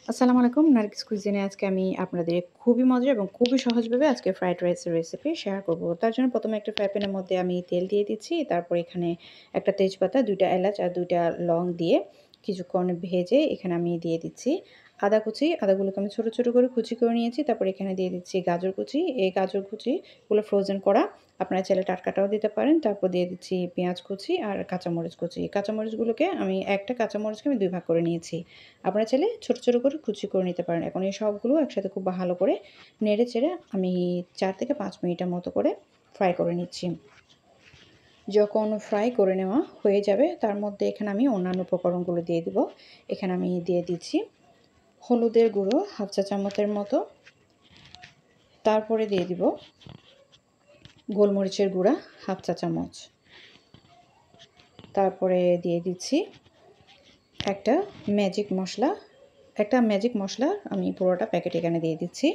আসসালামু আলাইকুম। নার্গিস কুইজিনে আজকে আমি আপনাদের খুবই মজার এবং খুবই সহজভাবে আজকে ফ্রাইড রাইসের রেসিপি শেয়ার করব। তার জন্য ১ম এ একটা ফ্রাই প্যানের মধ্যে আমি তেল দিয়ে দিচ্ছি। তারপর এখানে একটা তেজপাতা, ২ টা এলাচ আর ২ টা লং দিয়ে কিছুক্ষণ ভেজে এখানে আমি দিয়ে দিচ্ছি আদা কুচি। আদাগুলোকে আমি ছোট, ছোট করে কুচি করে নিয়েছি। তারপর এখানে দিয়ে দিচ্ছি গাজর কুচি। এই গাজর কুচিগুলো ফ্রোজেন করা। আপনারা চাইলে টাটকাটাও দিতে পারেন। তারপর দিয়ে দিচ্ছি পেঁয়াজ কুচি আর কাঁচামরিচ কুচি। কাঁচামরিচগুলোকে আমি একটা কাঁচামরিচকে আমি ২ ভাগ করে নিয়েছি। আপনারা চাইলে ছোট, ছোট করে কুচি করে নিতে পারেন। এখন এই সবগুলো একসাথে খুব ভালো করে নেড়ে-চেড়ে আমি ৪ থেকে ৫ মিনিটের মতো করে ফ্রাই করে নিচ্ছি। যখন ফ্রাই করে নেওয়া হয়ে যাবে তার মধ্যে এখানে আমি অন্যান্য উপকরণগুলো দিয়ে দিব। এখানে আমি দিয়ে দিচ্ছি হলুদের গুঁড়ো ১/২ চা চামচের মতো। তারপরে দিয়ে দিব গোলমরিচের গুঁড়া ১/২ চা চামচ। তারপরে দিয়ে দিচ্ছি একটা ম্যাজিক মশলা আমি পুরোটা প্যাকেট এখানে দিয়ে দিচ্ছি।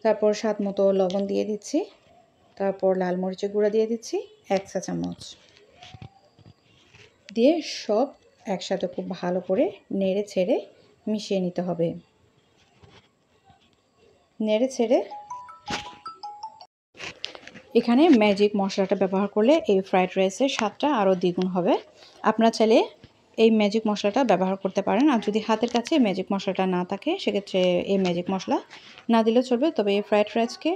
তারপর স্বাদ মতো লবণ দিয়ে দিচ্ছি। তারপর লাল মরিচের গুঁড়া দিয়ে দিচ্ছি ১ চা চামচ। দিয়ে সব একসাথে খুব ভালো করে নেড়ে ছেড়ে মিশিয়ে নিতে হবে। নেড়ে ছেড়ে এখানে ম্যাজিক মশলাটা ব্যবহার করলে এই ফ্রাইড রাইসের স্বাদটা আরও দ্বিগুণ হবে। আপনারা চাইলে এই ম্যাজিক মশলাটা ব্যবহার করতে পারেন। আর যদি হাতের কাছে ম্যাজিক মশলাটা না থাকে সেক্ষেত্রে এই ম্যাজিক মশলা না দিলেও চলবে। তবে এই ফ্রাইড রাইসকে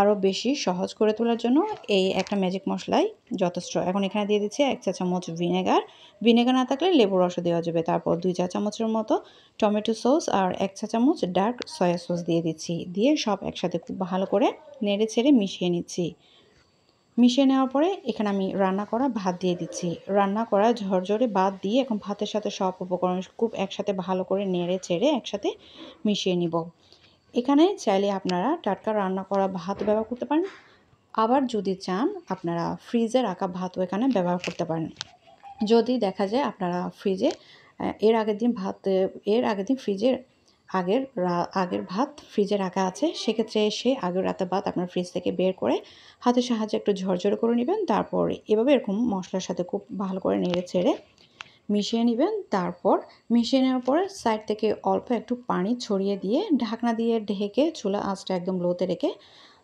আরও বেশি সহজ করে তোলার জন্য এই একটা ম্যাজিক মশলাই যথেষ্ট। এখন এখানে দিয়ে দিচ্ছি ১ চা চামচ ভিনেগার। ভিনেগার না থাকলে লেবুর রসও দেওয়া যাবে। তারপর ২ চা চামচের মতো টমেটো সস আর ১ চা চামচ ডার্ক সয়া সস দিয়ে দিচ্ছি। দিয়ে সব একসাথে খুব ভালো করে নেড়ে ছেড়ে মিশিয়ে নিচ্ছি। মিশিয়ে নেওয়ার পরে এখানে আমি রান্না করা ভাত দিয়ে দিচ্ছি। রান্না করা ঝরঝরে ভাত দিয়ে এখন ভাতের সাথে সব উপকরণ খুব একসাথে ভালো করে নেড়ে চেড়ে একসাথে মিশিয়ে নিব। এখানে চাইলে আপনারা টাটকা রান্না করা ভাত ব্যবহার করতে পারেন। আবার যদি চান আপনারা ফ্রিজে রাখা ভাতও এখানে ব্যবহার করতে পারেন। যদি দেখা যায় আপনারা ফ্রিজে এর আগের দিন আগের ভাত ফ্রিজে রাখা আছে, সেক্ষেত্রে আগের রাতের ভাত আপনার ফ্রিজ থেকে বের করে হাতের সাহায্যে একটু ঝরঝরে করে নেবেন। তারপর এভাবে এরকম মশলার সাথে খুব ভালো করে নেড়ে ছেড়ে মিশিয়ে নেবেন। তারপর মিশিয়ে নেওয়ার পরে সাইড থেকে অল্প একটু পানি ছড়িয়ে দিয়ে ঢাকনা দিয়ে ঢেকে চুলা আঁচটা একদম লোতে রেখে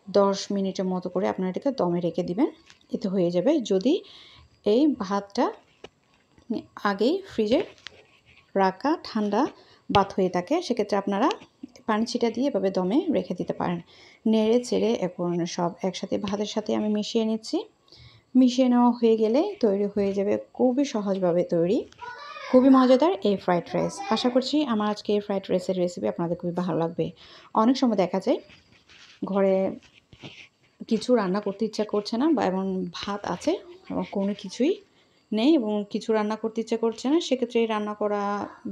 ১০ মিনিটের মতো করে আপনারা এটাকে দমে রেখে দিবেন। এতে হয়ে যাবে। যদি এই ভাতটা আগেই ফ্রিজে রাখা ঠান্ডা ভাত হয়ে থাকে সেক্ষেত্রে আপনারা পানি ছিটা দিয়ে এভাবে দমে রেখে দিতে পারেন। নেড়ে চেড়ে এখন সব একসাথে ভাতের সাথে আমি মিশিয়ে নিচ্ছি। মিশিয়ে নেওয়া হয়ে গেলে তৈরি হয়ে যাবে খুবই সহজভাবে তৈরি, খুবই মজাদার এই ফ্রাইড রাইস। আশা করছি আমার আজকে এই ফ্রাইড রাইসের রেসিপি আপনাদের খুবই ভালো লাগবে। অনেক সময় দেখা যায় ঘরে কিছু রান্না করতে ইচ্ছা করছে না বা এমন ভাত আছে এবং কোনো কিছুই নেই এবং কিছু রান্না করতে ইচ্ছা করছে না, সেক্ষেত্রে এই রান্না করা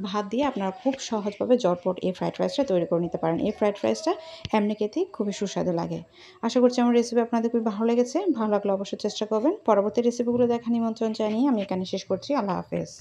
ভাত দিয়ে আপনারা খুব সহজভাবে ঝটপট এই ফ্রাইড রাইসটা তৈরি করে নিতে পারেন। এই ফ্রাইড রাইসটা এমনি খেতেই খুবই সুস্বাদু লাগে। আশা করছি আমার রেসিপি আপনাদের খুবই ভালো লেগেছে। ভালো লাগলে অবশ্যই চেষ্টা করবেন। পরবর্তী রেসিপিগুলো দেখার নিমন্ত্রণ জানিয়ে আমি এখানে শেষ করছি। আল্লাহ হাফেজ।